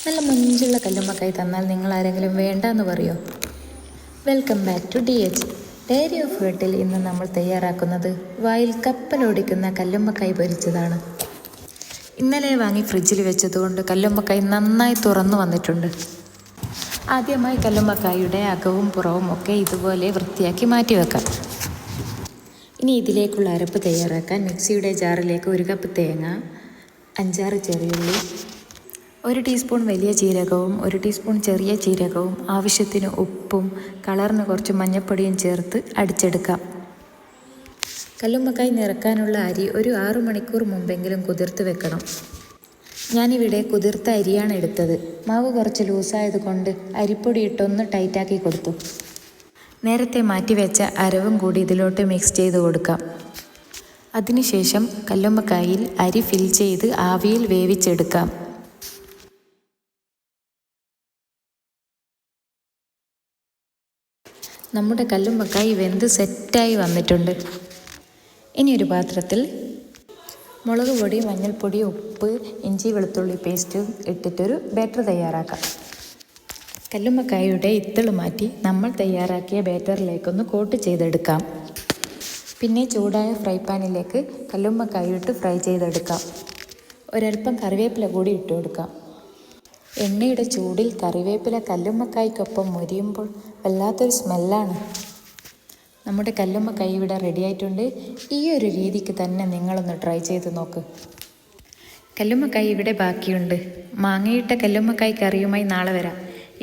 നല്ല മുഞ്ചുള്ള കല്ലുമ്മക്കായി തന്നാൽ നിങ്ങൾ ആരെങ്കിലും വേണ്ടെന്ന് പറയോ? Welcome back to DH diary of വീട്ടിൽ. ഇന്ന് നമ്മൾ തയ്യാറാക്കുന്നത് വായിൽ കപ്പലോടിക്കുന്ന കല്ലുമ്മക്കായി പൊരിച്ചതാണ്. ഇന്നലെ വാങ്ങി ഫ്രിഡ്ജിൽ വെച്ചതുകൊണ്ട് കല്ലുമ്മക്കായി നന്നായി തുറന്നു വന്നിട്ടുണ്ട്. ആദ്യമായി കല്ലുമ്മക്കായുടെ അകവും പുറവും ഒക്കെ ഇതുപോലെ വൃത്തിയാക്കി മാറ്റി വെക്കാം. ഇനി ഇതിലേക്കുള്ള അരപ്പ് തയ്യാറാക്കാൻ മിക്സിയുടെ ജാറിലേക്ക് 1 കപ്പ് തേങ്ങ, 5-6 ചെറിയുള്ളി, 1 ടീസ്പൂൺ വലിയ ജീരകവും 1 ടീസ്പൂൺ ചെറിയ ജീരകവും, ആവശ്യത്തിന് ഉപ്പും കളറിന് കുറച്ച് മഞ്ഞൾപ്പൊടിയും ചേർത്ത് അടിച്ചെടുക്കാം. കല്ലുമ്മക്കായി നിറക്കാനുള്ള അരി ഒരു 6 മണിക്കൂർ മുമ്പെങ്കിലും കുതിർത്ത് വെക്കണം. ഞാനിവിടെ കുതിർത്ത അരിയാണ് എടുത്തത്. മാവ് കുറച്ച് ലൂസായത് കൊണ്ട് അരിപ്പൊടി ഇട്ടൊന്ന് ടൈറ്റാക്കി കൊടുത്തു. നേരത്തെ മാറ്റിവെച്ച അരവും കൂടി ഇതിലോട്ട് മിക്സ് ചെയ്ത് കൊടുക്കാം. അതിനുശേഷം കല്ലുമ്മക്കായിൽ അരി ഫിൽ ചെയ്ത് ആവിയിൽ വേവിച്ചെടുക്കാം. നമ്മുടെ കല്ലുമ്മക്കായി വെന്ത് സെറ്റായി വന്നിട്ടുണ്ട്. ഇനി ഒരു പാത്രത്തിൽ മുളക് പൊടി, മഞ്ഞൾപ്പൊടി, ഉപ്പ്, ഇഞ്ചി വെളുത്തുള്ളി പേസ്റ്റും ഇട്ടിട്ടൊരു ബാറ്റർ തയ്യാറാക്കാം. കല്ലുമ്മക്കായുടെ ഇത്തിള് മാറ്റി നമ്മൾ തയ്യാറാക്കിയ ബാറ്ററിലേക്കൊന്ന് കോട്ട് ചെയ്തെടുക്കാം. പിന്നെ ചൂടായ ഫ്രൈ പാനിലേക്ക് കല്ലുമ്മക്കായ ഇട്ട് ഫ്രൈ ചെയ്തെടുക്കാം. ഒരൽപ്പം കറിവേപ്പില കൂടി ഇട്ട് കൊടുക്കാം. എണ്ണയുടെ ചൂടിൽ കറിവേപ്പില കല്ലുമ്മക്കായ്ക്കൊപ്പം മൊരിയുമ്പോൾ വല്ലാത്തൊരു സ്മെല്ലാണ്. നമ്മുടെ കല്ലുമ്മക്കായ ഇവിടെ റെഡി ആയിട്ടുണ്ട്. ഈ ഒരു രീതിക്ക് തന്നെ നിങ്ങളൊന്ന് ട്രൈ ചെയ്ത് നോക്ക്. കല്ലുമ്മക്കായ ഇവിടെ ബാക്കിയുണ്ട്. മാങ്ങയിട്ട കല്ലുമ്മക്കായ് കറിയുമായി നാളെ വരാം.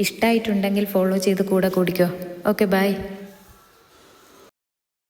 ഇഷ്ടമായിട്ടുണ്ടെങ്കിൽ ഫോളോ ചെയ്ത് കൂടെ കൂടിക്കോ. Okay, by.